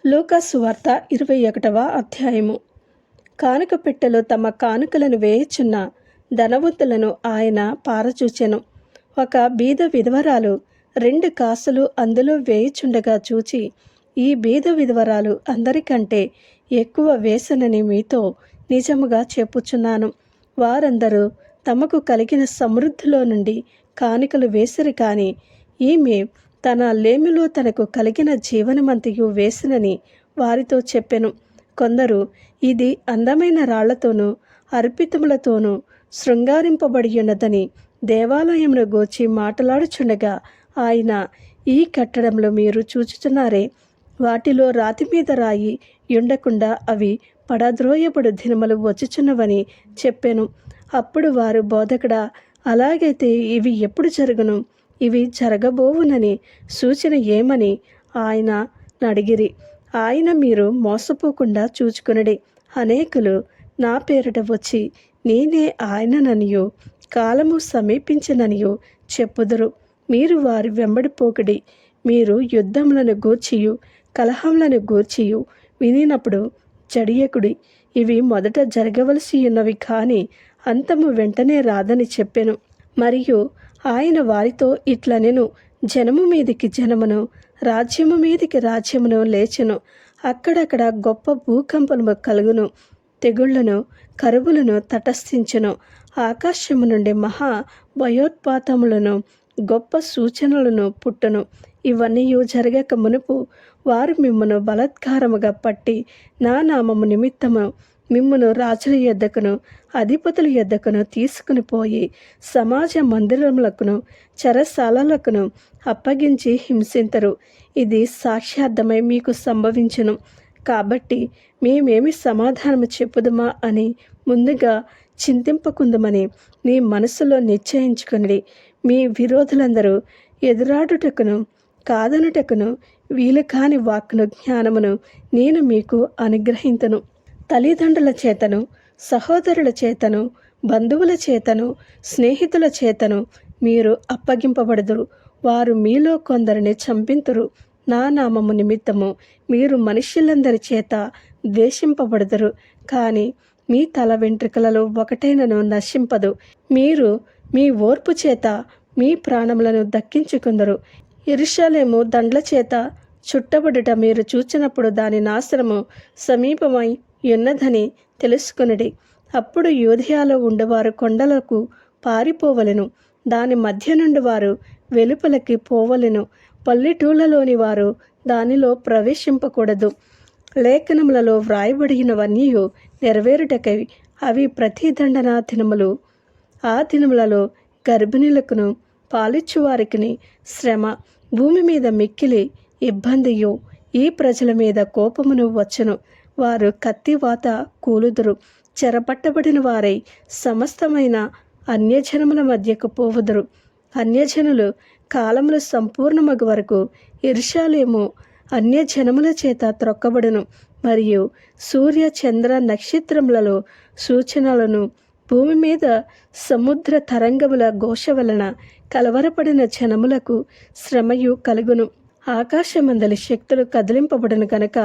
లూకాసు సువార్త 21వ అధ్యాయము. కానుక పెట్టెలో తమ కానుకలను వేయుచున్న ధనవంతులను ఆయన పారచూచెను. ఒక బీద విధవరాలు 2 కాసులు అందులో వేయుచుండగా చూచి, ఈ బీద విధవరాలు అందరికంటే ఎక్కువ వేసెనని మీతో నిజముగా చెప్పుచున్నాను. వారందరూ తమకు కలిగిన సమృద్ధిలో నుండి కానుకలు వేసిరి, కానీ ఈమె తన లేమిలో తనకు కలిగిన జీవనమంతయు వేసినని వారితో చెప్పెను. కొందరు ఇది అందమైన రాళ్లతోనూ అర్పితములతోనూ శృంగారింపబడి ఉన్నదని దేవాలయమును గూర్చి మాట్లాడుచుండగా ఆయన, ఈ కట్టడంలో మీరు చూచుచున్నారే, వాటిలో రాతి మీద రాయి ఉండకుండా అవి పడద్రోయబడు దినములు వచ్చుచున్నవని చెప్పెను. అప్పుడు వారు, బోధకుడా, అలాగైతే ఇవి ఎప్పుడు జరుగును? ఇవి జరగబోవునని సూచన ఏమని ఆయన అడిగిరి. ఆయన, మీరు మోసపోకుండా చూచుకొనుడి. అనేకులు నా పేరిట వచ్చి నేనే ఆయనననియు కాలము సమీపించిననియు చెప్పుదురు. మీరు వారి వెంబడిపోకుడి. మీరు యుద్ధములను గూర్చియు కలహములను గూర్చియు వినినప్పుడు జడియకుడి. ఇవి మొదట జరగవలసి ఉన్నవి, కానీ అంతము వెంటనే రాదని చెప్పెను. మరియు ఆయన వారితో ఇట్లనెను, జనము మీదికి జనమును, రాజ్యము మీదికి రాజ్యమును లేచెను. అక్కడక్కడ గొప్ప భూకంపము కలుగును, తెగుళ్లను కరువులను తటస్థించును. ఆకాశము నుండి మహా భయోత్పాతములను గొప్ప సూచనలను పుట్టును. ఇవన్నీ జరగక మునుపు వారు మిమ్మును బలాత్కారముగా పట్టి నా నామము నిమిత్తము మిమ్మును రాజుల యొద్దకును అధిపతుల యొద్దకును తీసుకుని పోయి సమాజ మందిరములకును చెరసాలలకును అప్పగించి హింసింతరు. ఇది సాక్ష్యార్థమై మీకు సంభవించును. కాబట్టి మేమేమి సమాధానము చెప్పుదుమా అని ముందుగా చింతింపకుందుమని మీ మనసులో నిశ్చయించుకొనిడి. మీ విరోధులందరూ ఎదురాడుటకును కాదనుటకును వీలు కాని వాక్కును జ్ఞానమును నేను మీకు అనుగ్రహింతును. తల్లిదండ్రుల చేతను, సహోదరుల చేతను, బంధువుల చేతను, స్నేహితుల చేతను మీరు అప్పగింపబడుదురు. వారు మీలో కొందరిని చంపింతురు. నా నామము నిమిత్తము మీరు మనుష్యులందరి చేత ద్వేషింపబడుదురు, కానీ మీ తల వెంట్రుకలలో ఒకటైనను నశింపదు. మీరు మీ ఓర్పు చేత మీ ప్రాణములను దక్కించుకుందరు. యెరూషలేము దండ్ల చేత చుట్టబడుట మీరు చూచినప్పుడు దాని నాశనము సమీపమై ఉన్నదని తెలుసుకొనుడి. అప్పుడు యూదయలో ఉండేవారు కొండలకు పారిపోవలెను, దాని మధ్య నుండి వారు వెలుపలకి పోవలెను. పల్లెటూళ్ళలోని వారు దానిలో ప్రవేశింపకూడదు. లేఖనములలో వ్రాయబడినవన్నీ నెరవేరుటకై అవి ప్రతి దండనా దినములు. ఆ దినములలో గర్భిణులకును పాలిచ్చువారికి శ్రమ, భూమి మీద మిక్కిలి ఇబ్బందియు, ఈ ప్రజల మీద కోపమును వచ్చును. వారు కత్తివాత కూలుదురు. చెరపట్టబడిన వారై సమస్తమైన అన్యజనముల మధ్యకు పోవుదురు. అన్యజనులు కాలములు సంపూర్ణమగు వరకు యెరూషలేము అన్యజనముల చేత త్రొక్కబడును. మరియు సూర్య చంద్ర నక్షత్రములలో సూచనలను, భూమి మీద సముద్ర తరంగముల ఘోష వలన కలవరపడిన జనములకు శ్రమయు కలుగును. ఆకాశమందలి శక్తులు కదిలింపబడును గనక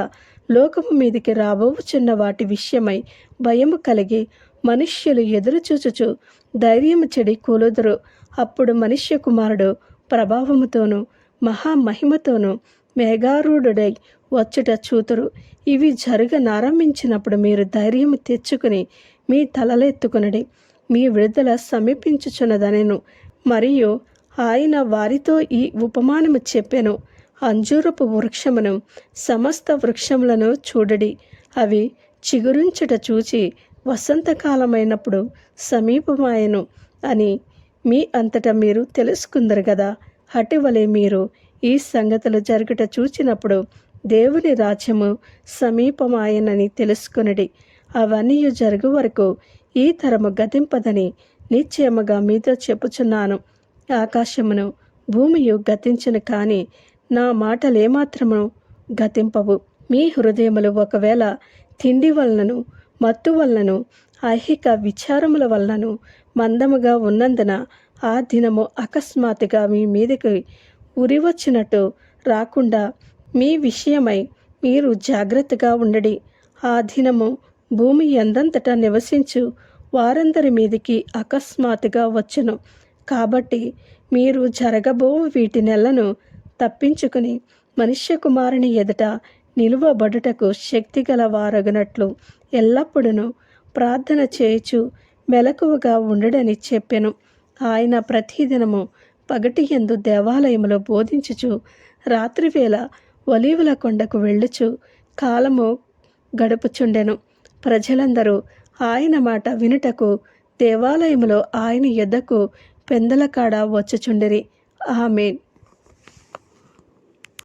లోకము మీదికి రాబోవుచున్న వాటి విషయమై భయము కలిగి మనుష్యులు ఎదురుచూచుచు ధైర్యము చెడి కూలుదురు. అప్పుడు మనుష్య కుమారుడు ప్రభావముతోనూ మహామహిమతోనూ మేఘారూఢుడై వచ్చుట చూతురు. ఇవి జరగనారంభించినప్పుడు మీరు ధైర్యము తెచ్చుకుని మీ తలలెత్తుకొనుడి, మీ విడుదల సమీపించుచున్నదనెను. మరియు ఆయన వారితో ఈ ఉపమానము చెప్పెను, అంజూరపు వృక్షమును సమస్త వృక్షములను చూడడి. అవి చిగురించుట చూచి వసంతకాలమైనప్పుడు సమీపమాయెను అని మీ అంతటా మీరు తెలుసుకుందరు కదా. అటువలే మీరు ఈ సంగతులు జరుగుట చూచినప్పుడు దేవుని రాజ్యము సమీపమాయనని తెలుసుకొనుడి. అవన్నీ జరుగు వరకు ఈ తరము గతింపదని నిశ్చయముగా మీతో చెప్పుచున్నాను. ఆకాశమును భూమియు గతించును, కానీ నా మాటలేమాత్రము గతింపవు. మీ హృదయములు ఒకవేళ తిండి వలనను మత్తు వలనను ఐహిక విచారముల వలనను మందముగా ఉన్నందున ఆ దినము అకస్మాత్తుగా మీ మీదకి ఉరివచ్చినట్టు రాకుండా మీ విషయమై మీరు జాగ్రత్తగా ఉండడి. ఆ దినము భూమి ఎందంతటా నివసించు వారందరి మీదికి అకస్మాత్తుగా వచ్చును. కాబట్టి మీరు జరగబో వీటి నెలను తప్పించుకుని మనుష్య కుమారుని ఎదుట నిలువబడుటకు శక్తిగల వారగునట్లు ఎల్లప్పుడూ ప్రార్థన చేయుచు మెలకువగా ఉండడని చెప్పెను. ఆయన ప్రతిదినము పగటి యందు దేవాలయములో బోధించుచు రాత్రివేళ ఒలీవల కొండకు వెళ్ళుచు కాలము గడుపుచుండెను. ప్రజలందరూ ఆయన మాట వినుటకు దేవాలయములో ఆయన యొద్దకు పెందలకాడ వచ్చుచుండిరి. ఆమేన్.